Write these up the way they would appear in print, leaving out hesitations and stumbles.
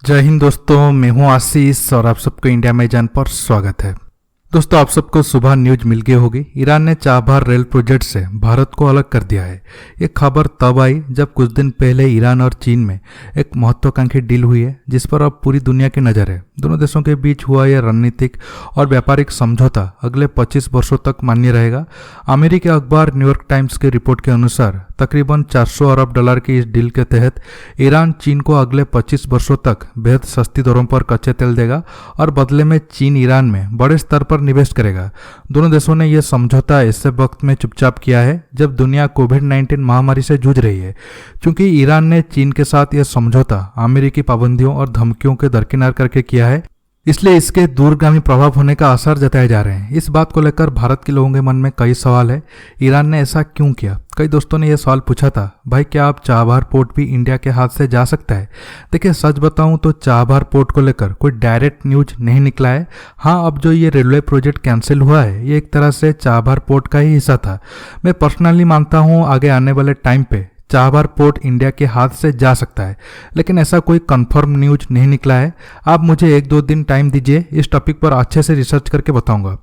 जय हिंद दोस्तों, मैं हूं आशीष और आप सबको इंडिया में जान पर स्वागत है। दोस्तों, आप सबको सुबह न्यूज मिल गई होगी। ईरान ने चाबहार रेल प्रोजेक्ट से भारत को अलग कर दिया है। ये खबर तब आई जब कुछ दिन पहले ईरान और चीन में एक महत्वाकांक्षी डील हुई है, जिस पर अब पूरी दुनिया की नज़र है। दोनों देशों के बीच हुआ यह रणनीतिक और व्यापारिक समझौता अगले 25 वर्षों तक मान्य रहेगा। अमेरिकी अखबार न्यूयॉर्क टाइम्स की रिपोर्ट के अनुसार तकरीबन $400 अरब की इस डील के तहत ईरान चीन को अगले 25 वर्षों तक बेहद सस्ती दरों पर कच्चे तेल देगा और बदले में चीन ईरान में बड़े स्तर पर निवेश करेगा। दोनों देशों ने यह समझौता ऐसे वक्त में चुपचाप किया है जब दुनिया कोविड-19 महामारी से जूझ रही है, क्योंकि ईरान ने चीन के साथ यह समझौता अमेरिकी पाबंदियों और धमकियों के दरकिनार करके किया है। इसलिए इसके दूरगामी प्रभाव होने का आसार जताए जा रहे हैं। इस बात को लेकर भारत के लोगों के मन में कई सवाल है। ईरान ने ऐसा क्यों किया? कई दोस्तों ने यह सवाल पूछा था, भाई क्या अब चाबहार पोर्ट भी इंडिया के हाथ से जा सकता है? देखिए, सच बताऊं तो चाबहार पोर्ट को लेकर कोई डायरेक्ट न्यूज नहीं निकला है। हाँ, अब जो ये रेलवे प्रोजेक्ट कैंसिल हुआ है, ये एक तरह से चाबहार पोर्ट का ही हिस्सा था। मैं पर्सनली मानता हूँ आगे आने वाले टाइम पे चाबहार पोर्ट इंडिया के हाथ से जा सकता है, लेकिन ऐसा कोई कंफर्म न्यूज नहीं निकला है। आप मुझे 1-2 दिन टाइम दीजिए, इस टॉपिक पर अच्छे से रिसर्च करके बताऊंगा।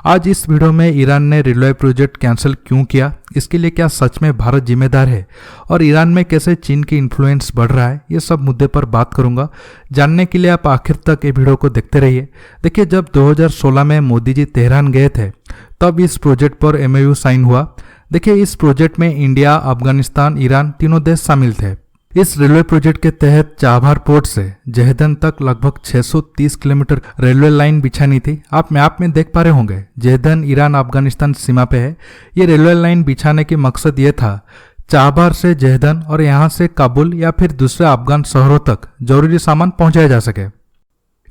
आज इस वीडियो में ईरान ने रेलवे प्रोजेक्ट कैंसिल क्यों किया, इसके लिए क्या सच में भारत जिम्मेदार है, और ईरान में कैसे चीन की इन्फ्लुएंस बढ़ रहा है, ये सब मुद्दे पर बात करूंगा। जानने के लिए आप आखिर तक ये वीडियो को देखते रहिए। देखिए, जब 2016 में मोदी जी तेहरान गए थे, तब इस प्रोजेक्ट पर MOU साइन हुआ। देखिए, इस प्रोजेक्ट में इंडिया, अफगानिस्तान, ईरान तीनों देश शामिल थे। इस रेलवे प्रोजेक्ट के तहत चाबहार पोर्ट से जहेदन तक लगभग 630 किलोमीटर रेलवे लाइन बिछानी थी। आप मैप में देख पा रहे होंगे, जहेदन ईरान अफगानिस्तान सीमा पे है। ये रेलवे लाइन बिछाने के मकसद ये था, चाबहार से जहेदन और यहाँ से काबुल या फिर दूसरे अफगान शहरों तक जरूरी सामान पहुंचाया जा सके।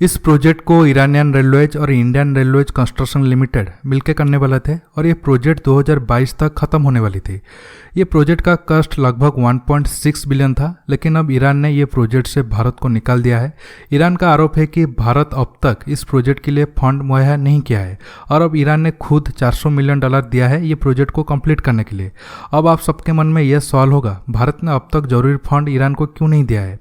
इस प्रोजेक्ट को ईरानियन रेलवेज और इंडियन रेलवेज कंस्ट्रक्शन लिमिटेड मिलकर करने वाले थे और ये प्रोजेक्ट 2022 तक खत्म होने वाली थी। ये प्रोजेक्ट का कॉस्ट लगभग 1.6 बिलियन था, लेकिन अब ईरान ने ये प्रोजेक्ट से भारत को निकाल दिया है। ईरान का आरोप है कि भारत अब तक इस प्रोजेक्ट के लिए फंड मुहैया नहीं किया है और अब ईरान ने खुद $400 मिलियन दिया है ये प्रोजेक्ट को कंप्लीट करने के लिए। अब आप सबके मन में यह सवाल होगा, भारत ने अब तक जरूरी फंड ईरान को क्यों नहीं दिया है?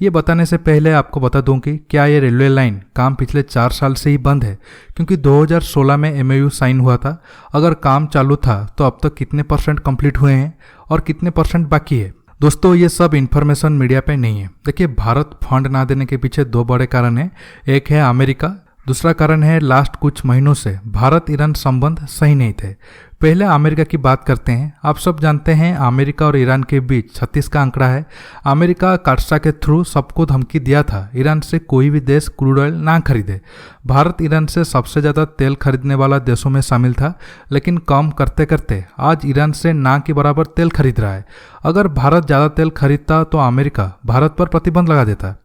ये बताने से पहले आपको बता दूं कि क्या ये रेलवे लाइन काम पिछले 4 साल से ही बंद है, क्योंकि 2016 में MOU साइन हुआ था। अगर काम चालू था तो अब तक कितने % कंप्लीट हुए हैं और कितने % बाकी है? दोस्तों, ये सब इन्फॉर्मेशन मीडिया पे नहीं है। देखिए, भारत फंड ना देने के पीछे 2 बड़े कारण हैं। एक है अमेरिका, दूसरा कारण है लास्ट कुछ महीनों से भारत ईरान संबंध सही नहीं थे। पहले अमेरिका की बात करते हैं। आप सब जानते हैं अमेरिका और ईरान के बीच 36 का आंकड़ा है। अमेरिका काटसा के थ्रू सबको धमकी दिया था ईरान से कोई भी देश क्रूड ऑयल ना खरीदे। भारत ईरान से सबसे ज़्यादा तेल खरीदने वाला देशों में शामिल था, लेकिन कम करते करते आज ईरान से ना के बराबर तेल खरीद रहा है। अगर भारत ज़्यादा तेल खरीदता तो अमेरिका भारत पर प्रतिबंध लगा देता।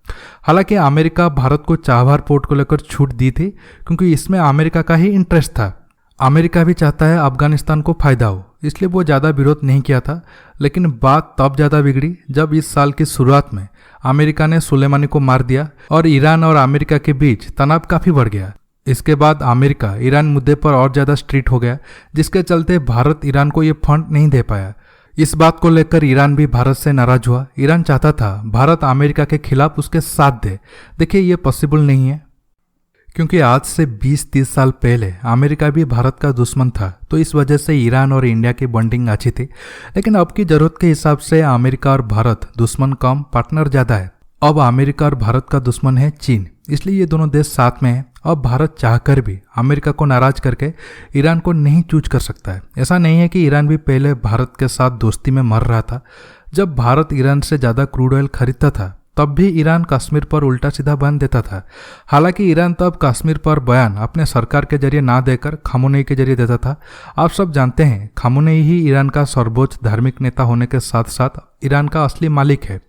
हालांकि अमेरिका भारत को चाबहार पोर्ट को लेकर छूट दी थी, क्योंकि इसमें अमेरिका का ही इंटरेस्ट था। अमेरिका भी चाहता है अफगानिस्तान को फायदा हो, इसलिए वो ज़्यादा विरोध नहीं किया था। लेकिन बात तब ज़्यादा बिगड़ी जब इस साल की शुरुआत में अमेरिका ने सुलेमानी को मार दिया और ईरान और अमेरिका के बीच तनाव काफ़ी बढ़ गया। इसके बाद अमेरिका ईरान मुद्दे पर और ज़्यादा स्ट्रिक्ट हो गया, जिसके चलते भारत ईरान को ये फंड नहीं दे पाया। इस बात को लेकर ईरान भी भारत से नाराज हुआ। ईरान चाहता था भारत अमेरिका के खिलाफ उसके साथ दे। देखिए, ये पॉसिबल नहीं है, क्योंकि आज से 20-30 साल पहले अमेरिका भी भारत का दुश्मन था, तो इस वजह से ईरान और इंडिया की बॉन्डिंग अच्छी थी। लेकिन अब की जरूरत के हिसाब से अमेरिका और भारत दुश्मन कम, पार्टनर ज़्यादा है। अब अमेरिका और भारत का दुश्मन है चीन, इसलिए ये दोनों देश साथ में हैं। अब भारत चाहकर भी अमेरिका को नाराज करके ईरान को नहीं चूज कर सकता है। ऐसा नहीं है कि ईरान भी पहले भारत के साथ दोस्ती में मर रहा था। जब भारत ईरान से ज़्यादा क्रूड ऑयल खरीदता था, तब भी ईरान कश्मीर पर उल्टा सीधा बयान देता था। हालांकि ईरान तब कश्मीर पर बयान अपने सरकार के जरिए ना देकर खामोनेई के जरिए देता था। आप सब जानते हैं, खामोनेई ही ईरान का सर्वोच्च धार्मिक नेता होने के साथ साथ ईरान का असली मालिक है।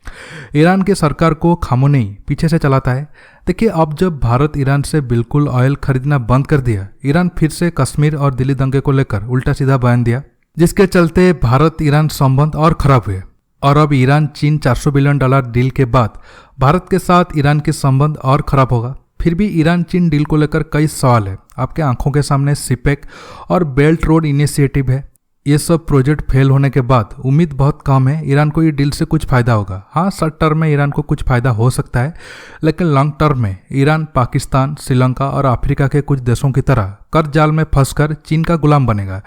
ईरान की सरकार को खामोनेई पीछे से चलाता है। देखिए, अब जब भारत ईरान से बिल्कुल ऑयल खरीदना बंद कर दिया, ईरान फिर से कश्मीर और दिल्ली दंगे को लेकर उल्टा सीधा बयान दिया, जिसके चलते भारत ईरान संबंध और खराब हुए। और अब ईरान चीन $400 बिलियन डील के बाद भारत के साथ ईरान के संबंध और खराब होगा। फिर भी ईरान चीन डील को लेकर कई सवाल है। आपके आंखों के सामने सिपेक और बेल्ट रोड इनिशिएटिव है। ये सब प्रोजेक्ट फेल होने के बाद उम्मीद बहुत कम है ईरान को ये डील से कुछ फायदा होगा। हाँ, शॉर्ट टर्म में ईरान को कुछ फायदा हो सकता है, लेकिन लॉन्ग टर्म में ईरान पाकिस्तान, श्रीलंका और अफ्रीका के कुछ देशों की तरह कर्ज जाल में फंसकर चीन का गुलाम बनेगा।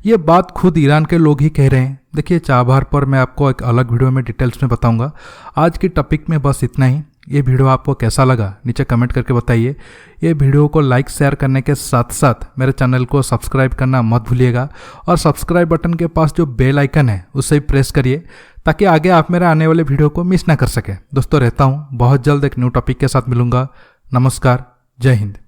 ये बात खुद ईरान के लोग ही कह रहे हैं। देखिए, चाबहार पर मैं आपको एक अलग वीडियो में डिटेल्स में बताऊंगा। आज की टॉपिक में बस इतना ही। ये वीडियो आपको कैसा लगा नीचे कमेंट करके बताइए। ये वीडियो को लाइक शेयर करने के साथ साथ मेरे चैनल को सब्सक्राइब करना मत भूलिएगा और सब्सक्राइब बटन के पास जो बेल आइकन है उसे भी प्रेस करिए ताकि आगे आप मेरे आने वाले वीडियो को मिस ना कर सकें। दोस्तों, रहता हूँ, बहुत जल्द एक न्यू टॉपिक के साथ मिलूंगा। नमस्कार, जय हिंद।